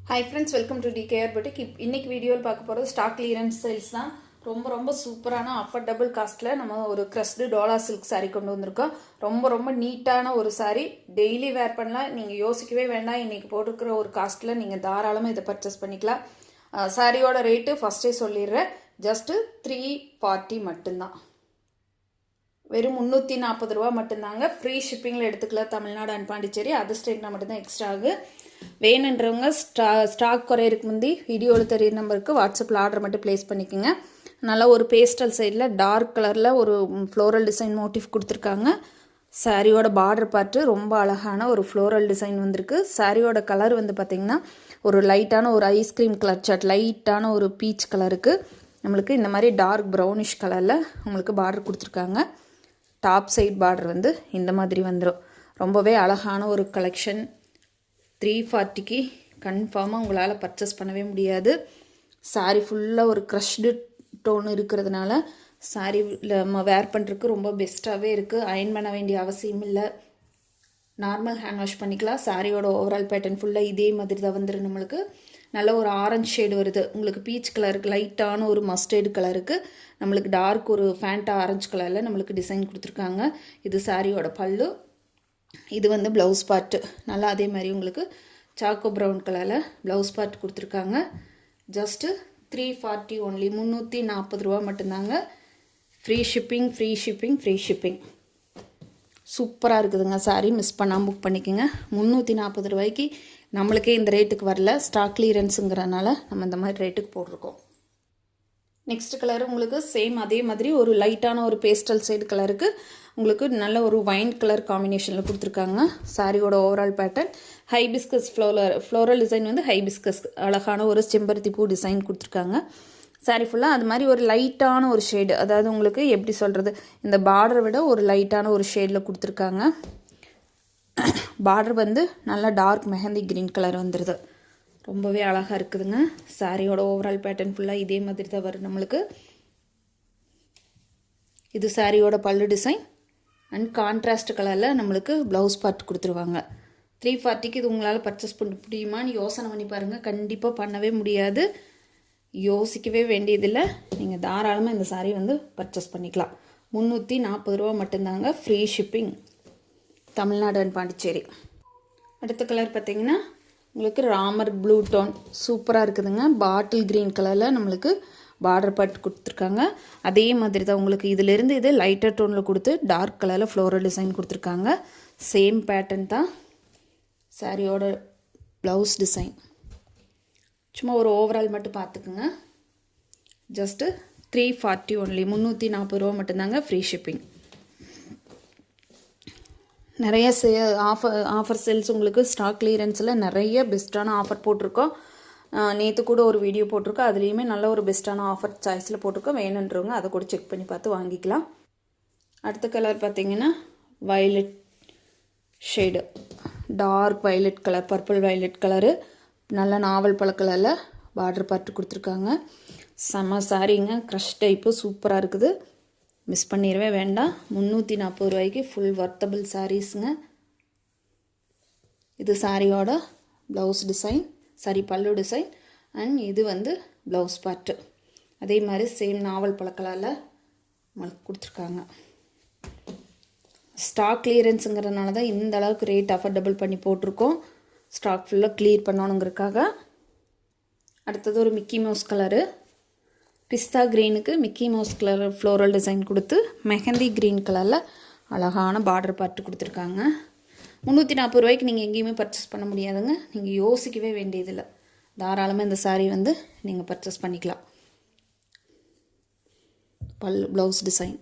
Hi friends, welcome to DKR Boutique. இன்னைக்கு வீடியோவில் பார்க்க போகிறது ஸ்டாக் கிளியரன்ஸ் சேல்ஸ் தான். ரொம்ப சூப்பரான அஃபோர்டபுள் காஸ்ட்டில் நம்ம ஒரு க்ரஸ்டு டோலா சில்க் சாரீ கொண்டு வந்திருக்கோம். ரொம்ப நீட்டான ஒரு சாரீ, டெய்லி வேர் பண்ணலாம். நீங்கள் யோசிக்கவே வேண்டாம், இன்றைக்கி போட்டிருக்கிற ஒரு காஸ்ட்டில் நீங்கள் தாராளமாக இதை பர்ச்சேஸ் பண்ணிக்கலாம். சாரியோட ரேட்டு ஃபஸ்ட்டே சொல்லிடுறேன், ஜஸ்ட்டு 340 மட்டும்தான். வெறும் 340 ரூபா மட்டும்தாங்க. ஃப்ரீ ஷிப்பிங்கில் எடுத்துக்கலாம். தமிழ்நாடு அண்ட் பாண்டிச்சேரி, அதர் ஸ்டேட்னா மட்டும்தான் எக்ஸ்ட்ரா ஆகு. வேணுன்றவங்க ஸ்டாக் குறையிறதுக்கு முந்தி வீடியோவில் தெரியுற நம்பருக்கு வாட்ஸ்அப்பில் ஆர்டர் மட்டும் ப்ளேஸ் பண்ணிக்கோங்க. நல்லா ஒரு பேஸ்டல் சைடில் டார்க் கலரில் ஒரு ஃப்ளோரல் டிசைன் மோட்டிவ் கொடுத்துருக்காங்க. சாரியோட பார்டர் பார்த்து ரொம்ப அழகான ஒரு ஃப்ளோரல் டிசைன் வந்திருக்கு. சாரியோட கலர் வந்து பார்த்திங்கன்னா ஒரு லைட்டான ஒரு ஐஸ்கிரீம் கலர் சாட், லைட்டான ஒரு பீச் கலருக்கு நம்மளுக்கு இந்த மாதிரி டார்க் ப்ரௌனிஷ் கலரில் உங்களுக்கு பார்டர் கொடுத்துருக்காங்க. டாப் சைட் பார்டர் வந்து இந்த மாதிரி வந்துடும். ரொம்பவே அழகான ஒரு கலெக்ஷன். 340க்கு கன்ஃபார்மாக உங்களால் பர்ச்சேஸ் பண்ணவே முடியாது. சாரீ ஃபுல்லாக ஒரு க்ரஷ்டு டோன் இருக்கிறதுனால சாரீ நம்ம வேர் பண்ணுறதுக்கு ரொம்ப பெஸ்ட்டாகவே இருக்குது. அயன் பண்ண வேண்டிய அவசியம் இல்லை. நார்மல் ஹேண்ட் வாஷ் பண்ணிக்கலாம். சாரியோட ஓவரால் பேட்டர்ன் ஃபுல்லாக இதே மாதிரி தான் வந்துடும். நம்மளுக்கு நல்ல ஒரு ஆரஞ்சு ஷேடு வருது. உங்களுக்கு பீச் கலருக்கு லைட்டான ஒரு மஸ்டர்டு கலருக்கு நம்மளுக்கு டார்க் ஒரு ஃபேண்டா ஆரஞ்சு கலரில் நம்மளுக்கு டிசைன் கொடுத்துருக்காங்க. இது சாரியோட பல்லு. இது வந்து ப்ளவுஸ் பார்ட்டு. நல்லா அதே மாதிரி உங்களுக்கு சாக்கோ ப்ரௌன் கலரில் ப்ளவுஸ் பார்ட் கொடுத்துருக்காங்க. ஜஸ்ட்டு 340 ஒன்லி, 340 ரூபா மட்டும்தாங்க. Free shipping. சூப்பராக இருக்குதுங்க சாரி. மிஸ் பண்ணாமல் புக் பண்ணிக்கோங்க. 340 ரூபாய்க்கு நம்மளுக்கே இந்த ரேட்டுக்கு வரல. ஸ்டாக் கிளியரன்ஸுங்கிறனால நம்ம இந்த மாதிரி ரேட்டுக்கு போட்டிருக்கோம். நெக்ஸ்ட் கலர் உங்களுக்கு சேம் அதே மாதிரி ஒரு லைட்டான ஒரு பேஸ்டல் சைடு கலருக்கு உங்களுக்கு நல்ல ஒரு வைன் கலர் காம்பினேஷனில் கொடுத்துருக்காங்க. சாரியோட overall pattern hibiscus floral design வந்து ஹைபிஸ்கஸ் அழகான ஒரு செம்பருத்தி பூ டிசைன் கொடுத்துருக்காங்க. சாரி ஃபுல்லாக அது மாதிரி ஒரு லைட்டான ஒரு ஷேடு, அதாவது உங்களுக்கு எப்படி சொல்கிறது, இந்த பார்டரை விட ஒரு லைட்டான ஒரு ஷேடில் கொடுத்துருக்காங்க. பார்டர் வந்து நல்லா டார்க் மெஹந்தி க்ரீன் கலர் வந்துடுது. ரொம்பவே அழகாக இருக்குதுங்க. சாரியோட ஓவரால் பேட்டர்ன் ஃபுல்லாக இதே மாதிரி தான் வரும் நம்மளுக்கு. இது சாரியோட பல்லு டிசைன் அண்ட் கான்ட்ராஸ்ட் கலரில் நம்மளுக்கு ப்ளவுஸ் பார்ட் கொடுத்துருவாங்க. 340க்கு இது உங்களால் பர்ச்சேஸ் பண்ண முடியுமான்னு யோசனை பண்ணி பாருங்கள். கண்டிப்பாக பண்ணவே முடியாது, யோசிக்கவே வேண்டியதில்லை. நீங்கள் தாராளமாக இந்த சாரீ வந்து பர்ச்சேஸ் பண்ணிக்கலாம். 340 ரூபா மட்டும்தாங்க. Free shipping, Tamil Nadu and Pondicherry. அடுத்த கலர் பார்த்திங்கன்னா உங்களுக்கு ராமர் ப்ளூ டோன் சூப்பராக இருக்குதுங்க. பாட்டில் க்ரீன் கலரில் நம்மளுக்கு பார்டர் பார்ட் கொடுத்துருக்காங்க. அதே மாதிரி தான் உங்களுக்கு இதிலிருந்து இது லைட்டர் டோனில் கொடுத்து டார்க் கலரில் ஃப்ளோரல் டிசைன் கொடுத்துருக்காங்க. சேம் பேட்டர்ன் தான் சாரியோட ப்ளவுஸ் டிசைன். சும்மா ஒரு ஓவரால் மட்டும் பார்த்துக்குங்க. ஜஸ்ட்டு 340 ஒன்லி, 340 ரூபா மட்டும்தாங்க. Free shipping. நிறைய ஆஃபர் சேல்ஸ் உங்களுக்கு ஸ்டாக் கிளியரன்ஸில் நிறைய பெஸ்ட்டான ஆஃபர் போட்டிருக்கோம். நேற்று கூட ஒரு வீடியோ போட்டிருக்கோம், அதுலேயுமே நல்ல ஒரு பெஸ்ட்டான ஆஃபர் சாய்ஸில் போட்டிருக்கோம். வேணுன்றவங்க அதை கூட செக் பண்ணி பார்த்து வாங்கிக்கலாம். அடுத்த கலர் பார்த்திங்கன்னா violet shade, dark violet colour, purple violet colour, நல்ல நாவல் பழ கலரில் பார்டர் பார்த்து கொடுத்துருக்காங்க. செம்ம சாரீங்க, க்ரஷ் டைப்பு சூப்பராக இருக்குது. மிஸ் பண்ணிடவே வேண்டாம். 340 ரூபாய்க்கு ஃபுல் வர்த்தபிள் சாரீஸுங்க. இது சாரியோட ப்ளவுஸ் டிசைன், சாரி பல்லு டிசைன் அண்ட் இது வந்து ப்ளவுஸ் பார்ட்டு. அதே மாதிரி சேம் நாவல் பழக்கலால் நம்மளுக்கு கொடுத்துருக்காங்க. ஸ்டாக் கிளியரன்ஸுங்கிறதுனால தான் இந்த அளவுக்கு ரேட் அஃபோர்டபுள் பண்ணி போட்டிருக்கோம். ஸ்டாக் ஃபுல்லாக கிளியர் பண்ணணுங்கிறதுக்காக. அடுத்தது ஒரு மிக்கி மவுஸ் கலரு, பிஸ்தா க்ரீனுக்கு Mickey Mouse colour floral design கொடுத்து மெஹந்தி க்ரீன் கலரில் அழகான பார்டர் பார்ட்டு கொடுத்துருக்காங்க. 340 ரூபாய்க்கு நீங்கள் எங்கேயுமே பர்ச்சேஸ் பண்ண முடியாதுங்க. நீங்கள் யோசிக்கவே வேண்டியதில்லை. தாராளமாக இந்த சாரீ வந்து நீங்கள் பர்ச்சேஸ் பண்ணிக்கலாம். ப்ளவுஸ் டிசைன்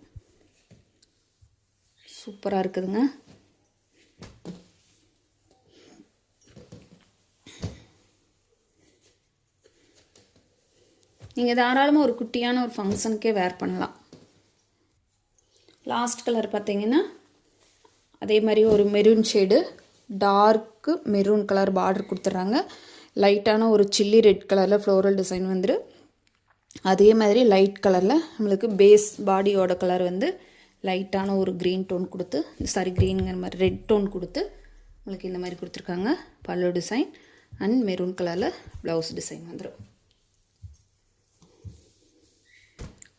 சூப்பராக இருக்குதுங்க. நீங்கள் தாராளமாக ஒரு குட்டியான ஒரு ஃபங்க்ஷனுக்கே வேர் பண்ணலாம். லாஸ்ட் கலர் பார்த்தீங்கன்னா அதே மாதிரி ஒரு maroon shade, dark maroon colour border கொடுத்துட்றாங்க. லைட்டான ஒரு சில்லி ரெட் கலரில் ஃப்ளோரல் டிசைன் வந்துடும். அதே மாதிரி லைட் கலரில் நம்மளுக்கு பேஸ் பாடியோட கலர் வந்து லைட்டான ஒரு க்ரீன் டோன் கொடுத்து, க்ரீனுங்கிற மாதிரி ரெட் டோன் கொடுத்து உங்களுக்கு இந்த மாதிரி கொடுத்துருக்காங்க. பல்லு டிசைன் அண்ட் மெரூன் கலரில் ப்ளவுஸ் டிசைன் வந்துடும்.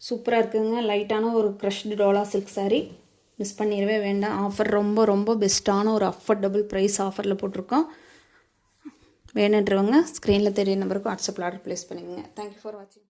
சூப்பராக இருக்குதுங்க. லைட்டான ஒரு crushed Dola silk sari, miss பண்ணிடவே வேண்டாம். ஆஃபர் ரொம்ப ரொம்ப பெஸ்ட்டான ஒரு அஃபோர்டபுள் ப்ரைஸ் ஆஃபரில் போட்டிருக்கோம். வேணுன்றவங்க ஸ்க்ரீனில் தெரிய நம்பருக்கு வாட்ஸ்அப்பில் ஆர்டர் ப்ளேஸ் பண்ணிக்கோங்க. தேங்க்யூ ஃபார் வாட்சிங்.